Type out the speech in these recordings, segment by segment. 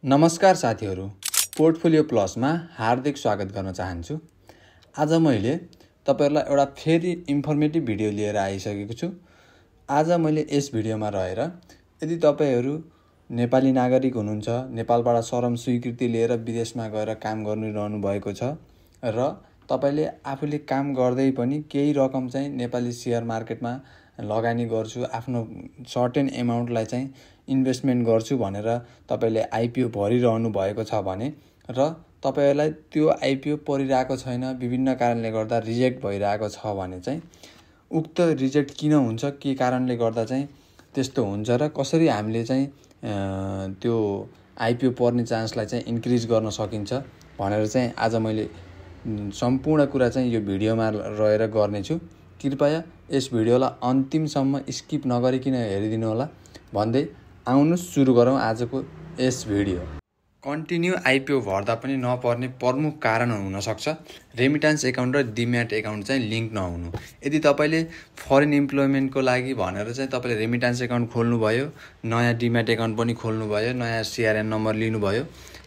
नमस्कार साथीहरू, पोर्टफोलियो प्लसमा हार्दिक स्वागत गर्न चाहन्छु। आज मैले तपाईहरुलाई एउटा फेरि इन्फर्मेटिभ भिडियो लिएर आइसकेको छु। आज मैले यस भिडियोमा रहेर यदि तपाईहरु नेपाली नागरिक हुनुहुन्छ, नेपालबाट श्रम स्वीकृति लिएर विदेशमा गएर काम गरिरहनु भएको छ र तपाईले आफूले काम गर्दै पनि केही रकम चाहिँ नेपाली शेयर मार्केटमा लगानी गर्छु, आफ्नो सर्टेन अमाउन्टलाई चाहिँ इन्भेस्टमेन्ट गर्छु भनेर तपाईले आईपीओ भरिरहनु भएको छ भने र तपाईहरुलाई त्यो आईपीओ परिरहेको छैन, विभिन्न कारणले गर्दा रिजेक्ट भइरहेको छ भने चाहिँ उक्त रिजेक्ट किन हुन्छ, के कारणले गर्दा चाहिँ त्यस्तो हुन्छ र कसरी हामीले चाहिँ त्यो आईपीओ पर्ने चान्सलाई चाहिँ इन्क्रिज गर्न सकिन्छ भनेर चाहिँ आज मैले सम्पूर्ण कुरा चाहिँ यो भिडियोमा रहेर गर्ने छु। कृपया यस भिडियोलाई अन्तिमसम्म स्किप नगरिकन हेरिदिनु होला भन्दै आउनुस् सुरु गरौँ आजको यस भिडियो। कन्टिन्यू आईपीओ भर्दा पनि नपर्ने प्रमुख कारण हुन सक्छ रेमिटेन्स एकाउन्ट र डिम्याट एकाउन्ट चाहिँ लिंक नहुनु। यदि तपाईले फरेन इम्प्लोयमेन्टको लागि भनेर चाहिँ तपाईले रेमिटेन्स एकाउन्ट खोल्नु भयो, नयाँ डिम्याट एकाउन्ट पनि खोल्नु भयो, नयाँ सीआरएन नम्बर लिनु भयो,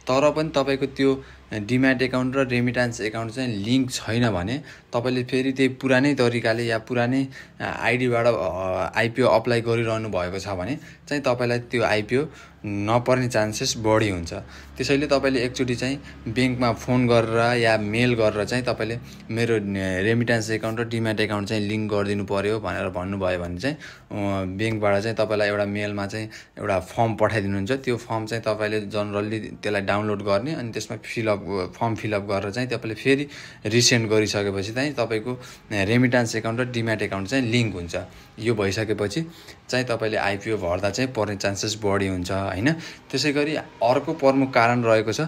तर पनि तपाईको त्यो डिम्याट एकाउन्ट र रेमिटेन्स एकाउन्ट चाहिँ लिंक छैन भने तपाईले फेरि त्यही पुरानै तरिकाले या पुरानै आईडीबाट आईपीओ अप्लाई गरिरहनु भएको छ भने चाहिँ तपाईलाई त्यो आईपीओ नपर्ने चान्सेस बढी हुन्छ। त्यसैले तपाईले एकचोटी चाहिँ बैंकमा फोन गरेर या मेल गरेर चाहिँ तपाईले मेरो रेमिटेन्स एकाउन्ट र डिम्याट एकाउन्ट चाहिँ लिंक गरिदिनु पर्यो भनेर भन्नुभयो भने चाहिँ बैंकबाट चाहिँ तपाईलाई एउटा मेलमा चाहिँ एउटा फर्म पठाइदिनुहुन्छ। त्यो फर्म चाहिँ तपाईले जनरली त्यसलाई डाउनलोड गर्ने अनि त्यसमा फर्म फिलअप गरेर चाहिँ तपाईले फेरि रिसेन्ड गरिसकेपछि चाहिँ तपाईको रेमिटेन्स एकाउन्ट र डिम्याट एकाउन्ट चाहिँ लिंक हुन्छ। यो भइसकेपछि चाहिँ तपाईले आईपीओ भर्दा चाहिँ पर्ने चान्सेस बढी हुन्छ हैन। त्यसैगरी अर्को प्रमुख कारण रहेको छ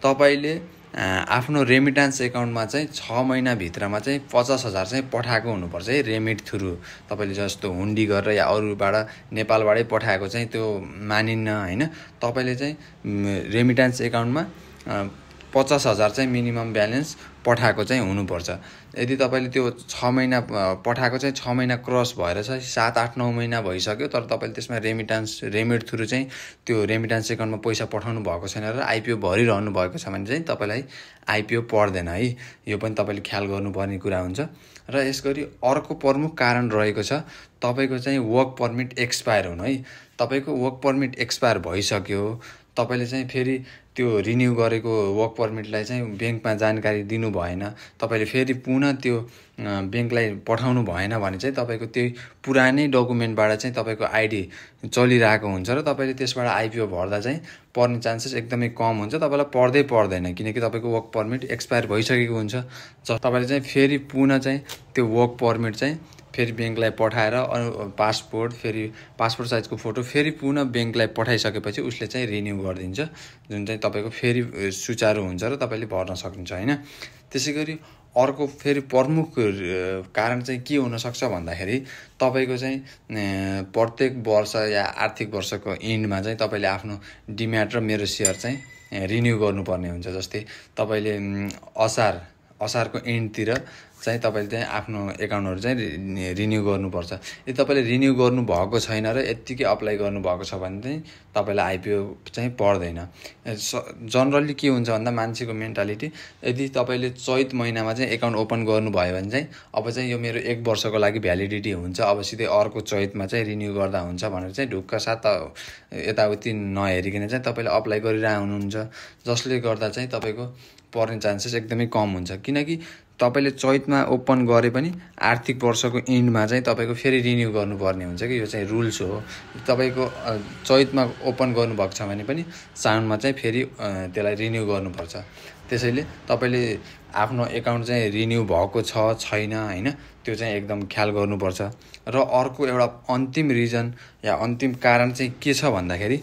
तपाईले आफ्नो रेमिटेन्स एकाउन्टमा चाहिँ 6 महिना भित्रमा चाहिँ 50,000 चाहिँ पठाएको हुनुपर्छ है रेमिट थ्रु। तपाईले जस्तो हुन्डी गरेर या अरूबाट नेपालबाटै पठाएको चाहिँ त्यो मानिन्न हैन। तपाईले चाहिँ रेमिटेन्स एकाउन्टमा 50,000 चाहिँ मिनिमम ब्यालेन्स पठाएको चाहिँ हुनुपर्छ। यदि तपाईले त्यो 6 महिना पठाएको चाहिँ 6 महिना क्रस भएर चाहिँ 7, 8, 9 महिना भइसक्यो तर तपाईले त्यसमा रेमिट थ्रु चाहिँ त्यो रेमिटेन्स एकाउन्टमा पैसा पठाउनु भएको छैन र आईपीओ भरिरहनु भएको छ भने चाहिँ तपाईलाई आईपीओ पर्दैन है। यो पनि तपाईले ख्याल गर्नुपर्ने कुरा हुन्छ। र यसगरी अर्को प्रमुख कारण रहेको छ तपाईको चाहिँ वर्क परमिट एक्सपायर हुनु है। तपाईको वर्क परमिट एक्सपायर भइसक्यो, तपाईले चाहिँ फेरि त्यो रिन्यू गरेको वर्क परमिटलाई चाहिँ बैंकमा जानकारी दिनु भएन, तपाईले फेरि पुनः त्यो बैंकलाई पठाउनु भएन भने चाहिँ तपाईको त्यही पुरानै डकुमेन्टबाट चाहिँ तपाईको आईडी चलिरहेको हुन्छ र तपाईले त्यसबाट आईपीओ भर्दा चाहिँ पर्ने चान्सेस एकदमै कम हुन्छ। तपाईलाई पर्दैन किनकि तपाईको वर्क परमिट एक्सपायर भइसकेको हुन्छ। तपाईले चाहिँ फेरि पुनः चाहिँ त्यो वर्क परमिट चाहिँ फेरि बैंकलाई पठाएर पासपोर्ट फेरि पासपोर्ट साइजको फोटो फेरि पुनः बैंकलाई पठाइसकेपछि उसले चाहिँ रिन्यू गरिदिन्छ, जुन चाहिँ तपाईको फेरि सुचारू हुन्छ र तपाईले भर्न सक्नुहुन्छ हैन। त्यसैगरी अर्को फेरि प्रमुख कारण चाहिँ के हुन सक्छ भन्दाखेरि तपाईको चाहिँ प्रत्येक वर्ष या आर्थिक वर्षको एन्डमा चाहिँ तपाईले आफ्नो डिम्याट र मेरो शेयर चाहिँ रिन्यू गर्नुपर्ने हुन्छ। जस्तै तपाईले असारको एन्डतिर चाहिँ तपाईले चाहिँ आफ्नो एकाउन्टहरु चाहिँ रिन्यू गर्नुपर्छ। यदि तपाईले रिन्यू गर्नु भएको छैन र यतिकै अप्लाई गर्नु भएको छ भने चाहिँ तपाईलाई आईपीओ चाहिँ पर्दैन। जनरली के हुन्छ भन्दा मान्छेको मेन्टालिटी यदि तपाईले चैत महिनामा चाहिँ एकाउन्ट ओपन गर्नु भयो भने चाहिँ अब चाहिँ यो मेरो 1 वर्षको लागि भ्यालिडिटी हुन्छ, अब सिधै अर्को चैतमा चाहिँ रिन्यू गर्दा हुन्छ भनेर चाहिँ ढुक्क साथ यताउति नहेरिकन चाहिँ तपाईले अप्लाई गरिरहेको हुनुहुन्छ, जसले गर्दा चाहिँ तपाईको पर्ने चान्सेस एकदमै कम हुन्छ। किनकि तपाईले चैतमा ओपन गरे पनि आर्थिक वर्षको एन्डमा चाहिँ तपाईको फेरि रिन्यू गर्नुपर्ने हुन्छ कि यो चाहिँ रुल्स हो। तपाईको चैतमा ओपन गर्नुभएको छ भने पनि साउनमा चाहिँ फेरि त्यसलाई रिन्यू गर्नुपर्छ। त्यसैले तपाईले आफ्नो एकाउन्ट चाहिँ रिन्यू भएको छ छैन हैन त्यो चाहिँ एकदम ख्याल गर्नुपर्छ। र अर्को एउटा अन्तिम रिजन या अन्तिम कारण चाहिँ के छ भन्दाखेरि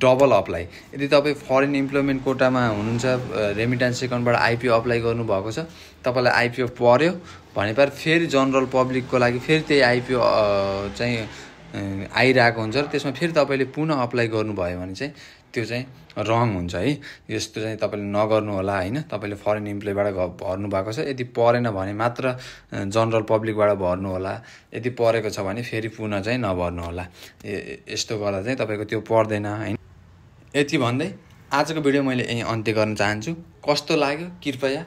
डबल अप्लाई। यदि तपाई फरेन इम्प्लोयमेन्ट कोटामा हुनुहुन्छ, रेमिटेन्स एकाउन्टबाट आईपीओ अप्लाई गर्नु भएको छ, तपाईलाई आईपीओ पर्यो भनेपछि फेरि जनरल पब्लिकको लागि फेरि त्यही आईपीओ चाहिँ आइरहेको हुन्छ र त्यसमा फेरि तपाईले पुनः अप्लाई गर्नुभयो भने चाहिँ त्यो चाहिँ रङ हुन्छ है। यस्तो चाहिँ तपाईले नगर्नु होला हैन। तपाईले फरेन इम्प्लोयबाट भर्नु भएको छ, यदि परेन भने मात्र जनरल पब्लिकबाट भर्नु होला, यदि परेको छ भने फेरि पुनः चाहिँ नभर्नु होला। यस्तो गर्दा चाहिँ तपाईको त्यो पर्दैन हैन। यति भन्दै आजको भिडियो मैले यहीँ अन्त्य गर्न चाहन्छु। कस्तो लाग्यो कृपया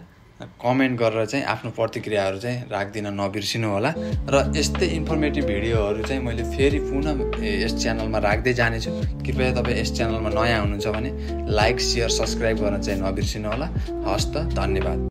कमेन्ट गरेर चाहिँ आफ्नो प्रतिक्रियाहरू चाहिँ राख्दिन नबिर्सिनु होला। र यस्तै इन्फर्मेटिभ भिडियोहरू चाहिँ मैले फेरि पुनः यस च्यानलमा राख्दै जानेछु। कृपया तपाईँ यस च्यानलमा नयाँ हुनुहुन्छ भने लाइक, सेयर, सब्सक्राइब गर्न चाहिँ नबिर्सिनु होला। हस्त, धन्यवाद।